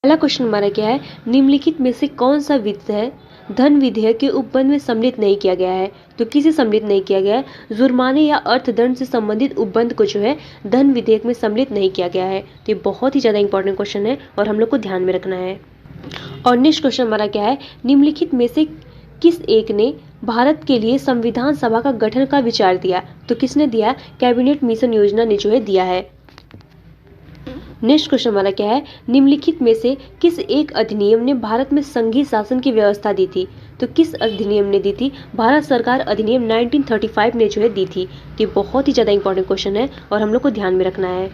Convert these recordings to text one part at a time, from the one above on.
पहला क्वेश्चन हमारा क्या है, निम्नलिखित में से कौन सा विधेयक धन विधेयक के उपबंध में सम्मिलित नहीं किया गया है? तो किसे सम्मिलित नहीं किया गया है? जुर्माने या अर्थदंड से संबंधित उपबंध को जो है धन विधेयक में सम्मिलित नहीं किया गया है। तो ये बहुत ही ज्यादा इंपॉर्टेंट क्वेश्चन है और हम लोग को ध्यान में रखना है। और नेक्स्ट क्वेश्चन हमारा क्या है, निम्नलिखित में से किस एक ने भारत के लिए संविधान सभा का गठन का विचार दिया? तो किसने दिया? कैबिनेट मिशन योजना ने जो है दिया है। नेक्स्ट क्वेश्चन हमारा क्या है, निम्नलिखित में से किस एक अधिनियम ने भारत में संघीय शासन की व्यवस्था दी थी? तो किस अधिनियम ने दी थी? भारत सरकार अधिनियम 1935 ने जो है दी थी। तो ये बहुत ही ज्यादा इंपॉर्टेंट क्वेश्चन है और हम लोग को ध्यान में रखना है।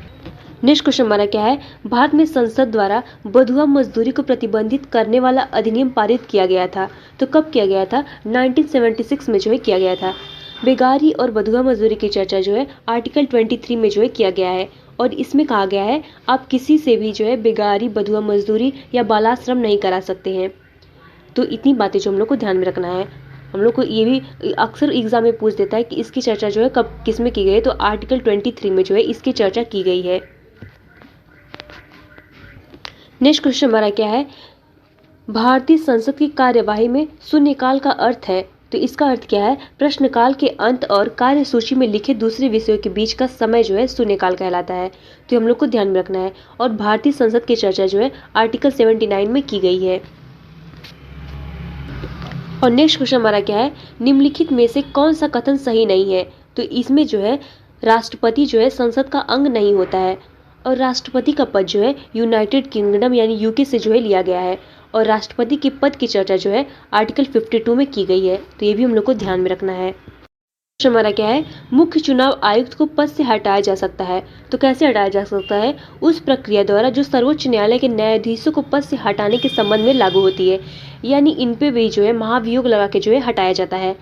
नेक्स्ट क्वेश्चन हमारा क्या है, भारत में संसद द्वारा बंधुआ मजदूरी को प्रतिबंधित करने वाला अधिनियम पारित किया गया था। तो कब किया गया था? 1976 में जो है किया गया था। बेगारी और बंधुआ मजदूरी की चर्चा जो है आर्टिकल 23 में जो है किया गया है और इसमें कहा गया है आप किसी से भी जो है बेगारी, बंधुआ मजदूरी या बालाश्रम नहीं करा सकते हैं। तो इतनी बातें जो हम लोग को ध्यान में रखना है। हम लोग को ये भी अक्सर एग्जाम में पूछ देता है कि इसकी चर्चा जो है कब किस में की गई है। तो आर्टिकल 23 में जो है इसकी चर्चा की गई है। नेक्स्ट क्वेश्चन हमारा क्या है, भारतीय संसद की कार्यवाही में शून्यकाल का अर्थ है। तो इसका अर्थ क्या है? प्रश्नकाल के अंत और कार्यसूची में लिखे दूसरे विषयों के बीच का समय जो है शून्यकाल कहलाता है। तो हम लोग को ध्यान में रखना है। और भारतीय संसद की चर्चा जो है आर्टिकल 79 में की गई है। और नेक्स्ट क्वेश्चन हमारा क्या है, निम्नलिखित में से कौन सा कथन सही नहीं है? तो इसमें जो है राष्ट्रपति जो है संसद का अंग नहीं होता है और राष्ट्रपति का पद जो है यूनाइटेड किंगडम यानी यूके से जो है लिया गया है और राष्ट्रपति के पद की चर्चा जो है आर्टिकल 52 में की गई है। तो ये भी हम लोग को ध्यान में रखना है। क्वेश्चन हमारा क्या है, मुख्य चुनाव आयुक्त को पद से हटाया जा सकता है। तो कैसे हटाया जा सकता है? उस प्रक्रिया द्वारा जो सर्वोच्च न्यायालय के न्यायाधीशों को पद से हटाने के संबंध में लागू होती है, यानी इन पे भी जो है महाभियोग लगा के जो है हटाया जाता है।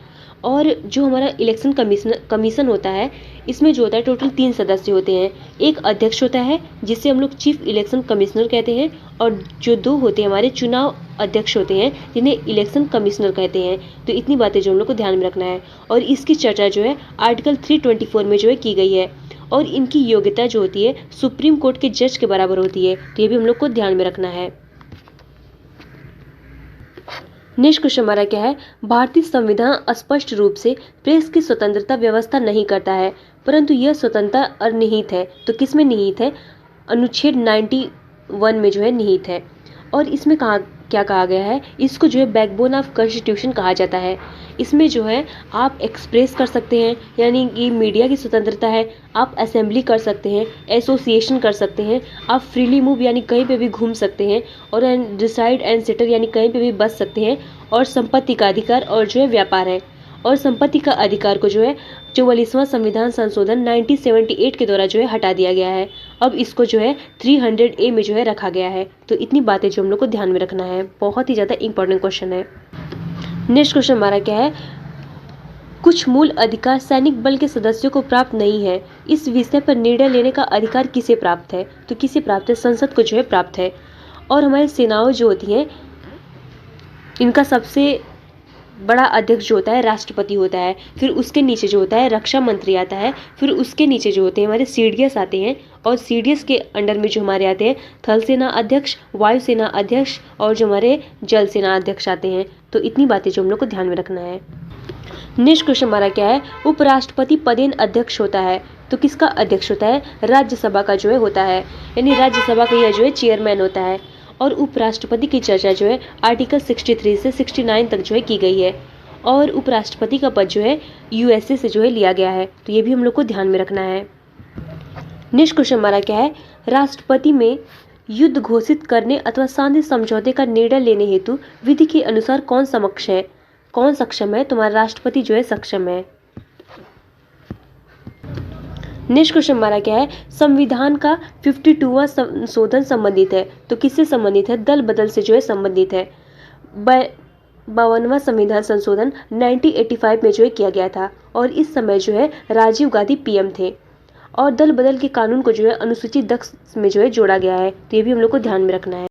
और जो हमारा इलेक्शन कमीशन होता है, इसमें जो होता है टोटल 3 सदस्य होते हैं। एक अध्यक्ष होता है जिसे हम लोग चीफ इलेक्शन कमिश्नर कहते हैं और जो 2 होते हैं हमारे चुनाव अध्यक्ष होते हैं जिन्हें इलेक्शन कमिश्नर कहते हैं। तो इतनी बातें जो हम लोग को ध्यान में रखना है। और इसकी चर्चा जो है आर्टिकल 324 में जो है की गई है और इनकी योग्यता जो होती है सुप्रीम कोर्ट के जज के बराबर होती है। तो ये भी हम लोग को ध्यान में रखना है। नेक्स्ट क्वेश्चन हमारा क्या है, भारतीय संविधान स्पष्ट रूप से प्रेस की स्वतंत्रता व्यवस्था नहीं करता है परंतु यह स्वतंत्रता अंतर्निहित है। तो किस में निहित है? अनुच्छेद 91 में जो है निहित है। और इसमें क्या कहा गया है? इसको जो है बैकबोन ऑफ कॉन्स्टिट्यूशन कहा जाता है। इसमें जो है आप एक्सप्रेस कर सकते हैं, यानी कि मीडिया की स्वतंत्रता है, आप असेंबली कर सकते हैं, एसोसिएशन कर सकते हैं, आप फ्रीली मूव यानी कहीं पे भी घूम सकते हैं और डिसाइड एंड सेटल यानी कहीं पे भी बस सकते हैं। और संपत्ति का अधिकार और जो है व्यापार है। और संपत्ति का अधिकार को जो है 44वां संविधान संशोधन 1978 के द्वारा जो है हटा दिया गया है। अब इसको जो है 300A में जो है रखा गया है। तो इतनी बातें जो हम लोग को ध्यान में रखना है। बहुत ही ज्यादा इंपॉर्टेंट क्वेश्चन है। नेक्स्ट क्वेश्चन हमारा क्या है, कुछ मूल अधिकार सैनिक बल के सदस्यों को प्राप्त नहीं है। इस विषय पर निर्णय लेने का अधिकार किसे प्राप्त है? तो किसे प्राप्त है? संसद को जो है प्राप्त है। और हमारी सेनाओं जो होती हैं इनका सबसे बड़ा अध्यक्ष जो होता है राष्ट्रपति होता है। फिर उसके नीचे जो होता है रक्षा मंत्री आता है। फिर उसके नीचे जो होते हैं हमारे सीडीएस आते हैं और सीडीएस के अंडर में जो हमारे आते हैं थल सेना अध्यक्ष, वायु सेना अध्यक्ष और जो हमारे जल सेना अध्यक्ष आते हैं। तो इतनी बातें जो हम लोग को ध्यान में रखना है। नेक्स्ट क्वेश्चन हमारा क्या है, उपराष्ट्रपति पदेन अध्यक्ष होता है। तो किसका अध्यक्ष होता है? राज्यसभा का जो है होता है, यानी राज्यसभा का यह जो है चेयरमैन होता है। और उपराष्ट्रपति की चर्चा जो है आर्टिकल 63 से 69 तक जो है की गई है। और उपराष्ट्रपति का पद जो है यूएसए से जो है लिया गया है। तो ये भी हम लोग को ध्यान में रखना है। नेक्स्ट क्वेश्चन हमारा क्या है, राष्ट्रपति में युद्ध घोषित करने अथवा शांति समझौते का निर्णय लेने हेतु विधि के अनुसार कौन सक्षम है? तुम्हारा राष्ट्रपति जो है सक्षम है। नेक्स्ट क्वेश्चन हमारा क्या है, संविधान का 52वां संशोधन संबंधित है। तो किससे संबंधित है? दल बदल से जो है संबंधित है। 52वां संविधान संशोधन 1985 में जो है किया गया था और इस समय जो है राजीव गांधी पीएम थे। और दल बदल के कानून को जो है अनुसूची 10 में जो है जोड़ा गया है। तो ये भी हम लोग को ध्यान में रखना है।